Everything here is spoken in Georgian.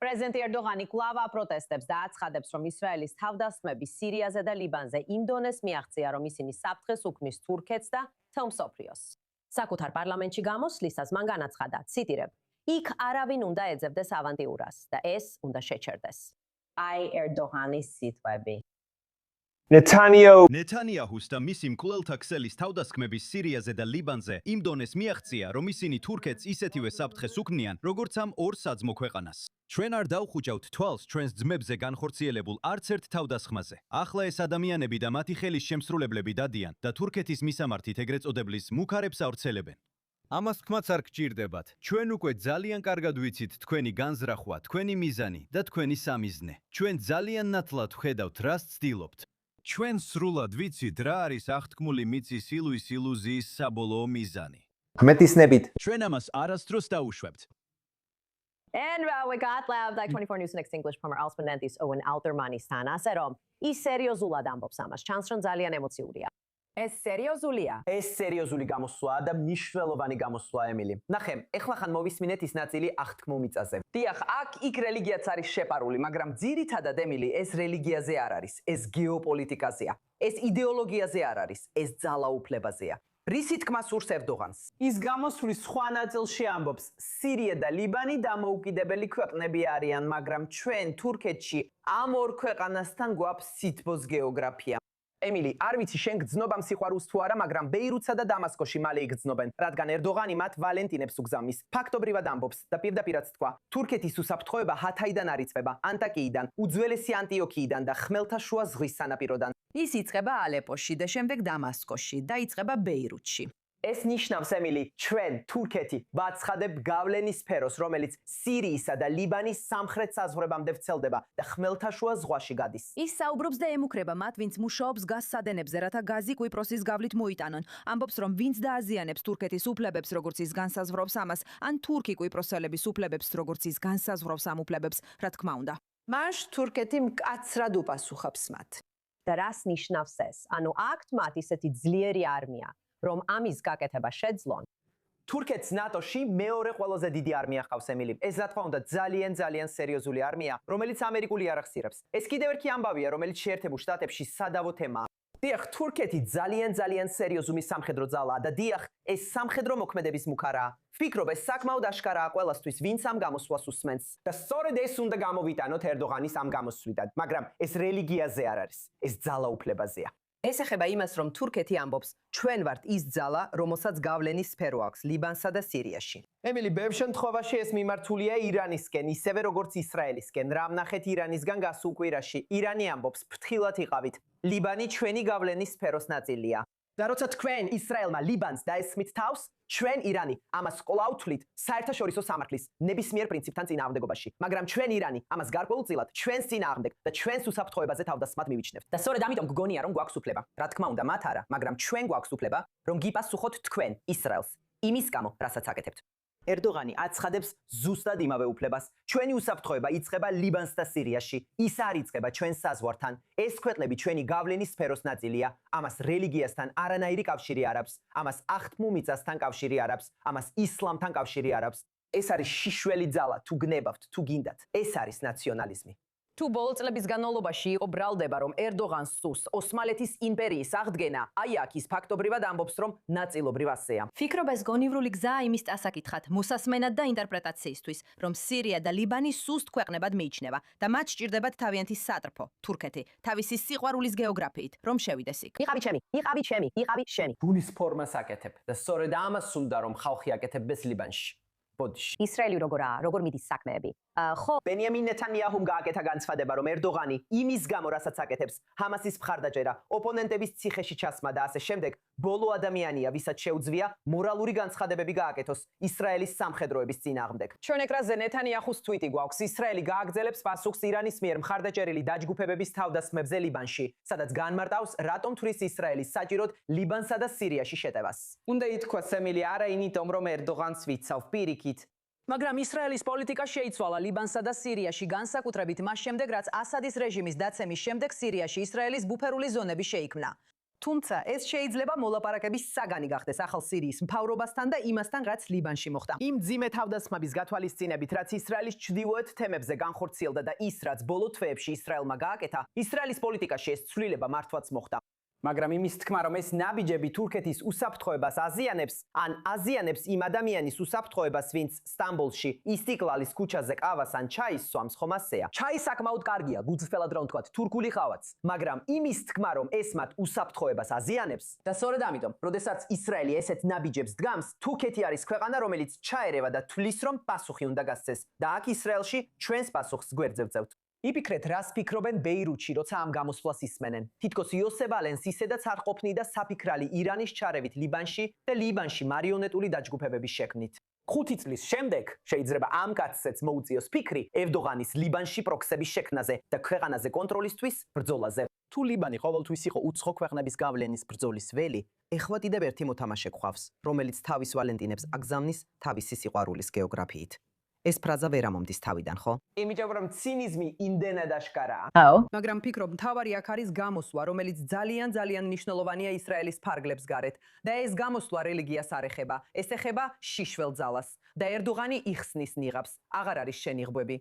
პრეზიდენტი ერდოღანი კვლავ აპროტესტებს და აცხადებს, რომ ისრაელის თავდასხმები სირიაზე და ლიბანზე იმ დონეს მიაღწია, რომ ისინი საფრთხეს უქმნის თურქეთს და მთელ მსოფლიოს. საკუთარ პარლამენტში გამოსვლისას მან განაცხადა, ციტირებ, იქ არავინ უნდა ეძებდეს ავანტიურას და ეს უნდა შეჩერდეს. აი ერდოღანის სიტყვები. ნეთანიაჰუს და მისი მკვლელთა ქსელის თავდასხმების სირიაზე და ლიბანზე იმ დონეს მიაღწია, რომ ისინი თურქეთს ისეთივე საფრთხეს უქმნიან, როგორც ამ ორ საძმო ქვეყანას. ჩვენ არ დავხუჭავთ თვალს ჩვენს ძმებზე განხორციელებულ არც ერთ თავდასხმაზე. ახლა ეს ადამიანები და მათი ხელის შემსრულებლები დადიან და თურქეთის მისამართით ეგრეთ წოდებლის მუქარებს ავრცელებენ. ამას თქმაც არ გჭირდებათ. ჩვენ უკვე ძალიან კარგად ვიცით თქვენი განზრახვა, თქვენი მიზანი და თქვენი სამიზნე. ჩვენ ძალიან ნათლად ვხედავთ, რას ცდილობთ. ჩვენ სრულად ვიცით, რა არის აღთქმული მიწის ილვის ილუზიის საბოლოო მიზანი. გმეთისნებით. ჩვენ ამას არასდროს დაუშვებთ. And we got live like 24 News Next English from our Alspendentis Owen Altermanistan. ასე რომ ის სერიოზულად ამბობს ამას. ჩანს რომ ძალიან ემოციურია. ეს სერიოზულია? ეს სერიოზული გამოსვლაა და მნიშვნელოვანი გამოსვლა ემილი. ნახე, ეხლა ხან მოვისმინეთ ის ნაწილი აღთქმულ მიწაზე. დიახ, აქ იქ რელიგიაც არის შეპარული, მაგრამ ძირითადად ემილი ეს რელიგიაზე არ არის, ეს გეოპოლიტიკაზეა. ეს იდეოლოგიაზე არ არის, ეს ძალაუფლებაზეა. რისი თქმა სურს ერდოღანს? ის გამოსვლის სხვა ნაწილში ამბობს, სირია და ლიბანი დამოუკიდებელი ქვეყნები არიან, მაგრამ ჩვენ თურქეთში ამ ორ ქვეყანასთან გვაქვს სითბოს გეოგრაფია. ემილი, არ ვიცი შენ გძნობ ამ სიყვარულს თუ არა, მაგრამ ბეირუთსა და დამასკოში მალე იგრძნობენ, რადგან ერდოღანი მათ ვალენტინებს უგზავნის. ფაქტობრივად ამბობს და პირდაპირაც თქვა, თურქეთის უსაფრთხოება ჰათაიდან არ იწება, ანტაკიიდან, უძველესი ანტიოქიიდან და ხმელთაშუა ზღვის სანაპიროდან. ის იწყება ალეპოში და შემდეგ დამასკოში და იწყება ბეირუთში. ეს ნიშნავს ემილი, ჩვენ თურქეთი ვაცხადებ გავლენის სფეროს, რომელიც სირიისა და ლიბანის სამხრეთ საზღვრებამდე ვრცელდება და ხმელთაშუა ზღვაში გადის. ის საუბრობს და ემუქრება მათ, ვინც მუშაობს გაზ სადენებზე, რათა გაზი კვიპროსის გავლით მოიტანონ. ამბობს, რომ ვინც დააზიანებს თურქეთის უფლებებს, როგორც ის განსაზღვრავს ამას, ან თურქი კვიპროსელების უფლებებს, როგორც ის განსაზღვრავს ამ უფლებებს, რა თქმა უნდა. მაშ თურქეთი მკაცრად უპასუხებს მათ. და რას ნიშნავს ეს? ანუ აქვთ მათ ისეთი ძლიერი არმია, რომ ამის გაკეთება შეძლონ. თურქეთს ნატოში მეორე ყველაზე დიდი არმია ჰყავს ემილი. ეს რა თქმა უნდა ძალიან სერიოზული არმია, რომელიც ამერიკული იარაღს ირებს. ეს კიდევ ერთი ამბავია, რომელიც შეერთებულ შტატებში სადავო თემაა. დიახ, თურქეთი ძალიან სერიოზული სამხედრო ძალაა და დიახ, ეს სამხედრო მოქმედების მუქარაა. ფიქრობ, ეს საკმაოდ აშკარაა ყველასთვის, ვინც ამ გამოსვლას უსმენს. და სწორედ ეს უნდა გამოვიტანოთ ერდოღანის ამ გამოსვლიდან, მაგრამ ეს რელიგიაზე არ არის, ეს ძალაუფლებაზეა. ეს ეხება იმას, რომ თურქეთი ამბობს, ჩვენ ვართ ის ძალა, რომელსაც გავლენის სფერო აქვს ლიბანსა და სირიაში. ემილი, ბევრ შემთხვევაში ეს მიმართულია ირანისკენ, ისევე როგორც ისრაელისკენ. რა ვნახეთ ირანისგან გასულ კვირაში. ირანი ამბობს, ფრთხილად იყავით. ლიბანი ჩვენი გავლენის სფეროს ნაწილია. და როცა თქვენ ისრაელმა ლიბანს დაესხმით თავს, ჩვენ ირანი ამას კვლავ თვლით საერთაშორისო სამართლის ნებისმიერ პრინციპთან წინააღმდეგობაში. მაგრამ ჩვენ ირანი ამას გარკვეულწილად ჩვენს წინააღმდეგ და ჩვენს უსაფრთხოებაზე თავდასხმად მივიჩნევთ. და სწორედ ამიტომ გგონია, რომ გვაქვს უფლება. რა თქმა უნდა, მათ არა, მაგრამ ჩვენ გვაქვს უფლება, რომ გიპასუხოთ თქვენ ისრაელს იმის გამო, რასაც აკეთებთ. ერდოღანი აცხადებს ზუსტად იმავე უფლებას. ჩვენი უსაფრთხოება იწყება ლიბანს და სირიაში. ის არ იწყება ჩვენს საზღვართან. ეს ქვეყნები ჩვენი გავლენის სფეროს ნაწილია. ამას რელიგიასთან არანაირი კავშირი არ აქვს. ამას აღთქმულ მიწასთან კავშირი არ აქვს. ამას ისლამთან კავშირი არ აქვს. ეს არის შიშველი ძალა, თუ გნებავთ, თუ გინდათ. ეს არის ნაციონალიზმი. თუ ბოლო წლების განმავლობაში იყო ბრალდება, რომ ერდოღანს სურს ოსმალეთის იმპერიის აღდგენა, აი აქ ის ფაქტობრივად ამბობს, რომ ნაწილობრივ ასეა. ფიქრობ ეს გონივრული გზაა იმის წასაკითხად, მოსასმენად და ინტერპრეტაციისთვის, რომ სირია და ლიბანი სუსტ ქვეყნებად მიიჩნევა და მათ სჭირდებათ თავიანთი სატრფო, თურქეთი, თავისი სიყვარულის გეოგრაფიით, რომ შევიდეს იქ. იყავი შენი. გულის ფორმას აკეთებ და სწორედ ამას სულდა რომ ხალხი აკეთებდეს ლიბანში. ბოდიში. ისრაელი როგორ მიდის საქმეები? ხო, ბენიამინ ნეთანიაჰუმ გააკეთა განცხადება, რომ ერდოღანი იმის გამო, რასაც აკეთებს, ჰამასის მხარდაჭერა, ოპონენტების ციხეში ჩასმა და ასე შემდეგ, ბოლო ადამიანია, ვისაც შეუძლია მორალური განცხადებები გააკეთოს ისრაელის სამხედროების წინააღმდეგ. ჩვენ ეკრანზე ნეთანიაჰუს tweet-ი გვაქვს. ისრაელი გააგრძელებს პასუხს ირანის მიერ მხარდაჭერილი დაჯგუფებების თავდასხმებზე ლიბანში, სადაც განმარტავს, რატომ თვლის ისრაელის საჭიროდ ლიბანსა და სირიაში შეტევას. უნდა ითქვას, ემილი, არა იმიტომ, რომ ერდოღანს ვიცავ პირიქით. მაგრამ ისრაელის პოლიტიკა შეიცვალა ლიბანსა და სირიაში, განსაკუთრებით მას შემდეგ, რაც ასადის რეჟიმის დაცემის შემდეგ სირიაში ისრაელის ბუფერული ზონები შეიქმნა. თუმცა ეს შეიძლება მოლაპარაკების საგანი გახდეს ახალ სირიის მთავრობასთან და იმასთან, რაც ლიბანში მოხდა. იმ ძიმე თავდასხმების გათვალისწინებით, რაც ისრაელის ჩრდილოეთ თემებზე განხორციელდა და ის, რაც ბოლო თვეებში ისრაელმა გააკეთა, ისრაელის პოლიტიკაში ეს ცვლილება მართვაც მოხდა. მაგრამ იმის თქმა, რომ ეს ნაბიჯები თურქეთის უსაფრთხოებას აზიანებს, ან აზიანებს იმ ადამიანის უსაფრთხოებას, ვინც სტამბოლში ისტიკლალის ქუჩაზე ყავას ან ჩაის სვამს, ხომ ასეა. ჩაი საკმაოდ კარგია, გუძფელად რომ ვთქვათ, თურქული ყავაც, მაგრამ იმის თქმა, რომ ეს მათ უსაფრთხოებას აზიანებს და სწორედ ამიტომ, როდესაც ისრაელი ესეთ ნაბიჯებს დგამს, თურქეთი არის ქვეყანა, რომელიც ჩაერევა და თვლის, რომ პასუხი უნდა გასცეს და აქ ისრაელში ჩვენს პასუხს გვერდზე ვწევთ. იფიქრეთ, რას ფიქრობენ ბეირუთში, როცა ამ გამოსვლას ისმენენ. თითქოს იოსებ ალენს ისედაც არ ყოფნი და საფიქრალი ირანის ჩარევით ლიბანში და ლიბანში მარიონეტული დაჯგუფებების შექმნით. 5 წლის შემდეგ შეიძლება ამ კაცსაც მოუწიოს ფიქრი ერდოღანის ლიბანში პროქსების შექმნაზე და ქვეყანაზე კონტროლისთვის ბრძოლაზე. თუ ლიბანი ყოველთვის იყო უცხო ქვეყნების გავლენის ბრძოლის ველი, ეხლა კიდევ ერთი მოთამაშე გვყავს, რომელიც თავის ვალენტინებს აგზავნის თავისი სიყვარულის გეოგრაფიით. ეს ფრაზა ვერ ამომდის თავიდან, ხო? იმიტომ რომ ცინიზმი იმდენად აშკარაა. მაგრამ ფიქრობ, მთავარი აქ არის გამოსვლა, რომელიც ძალიან მნიშვნელოვანია ისრაელის ფარგლებს გარეთ. და ეს გამოსვლა რელიგიას არ ეხება, ეს ეხება შიშველძალას. და ერდოღანი იხსნის ნიღაბს, აღარ არის შენი ღვები.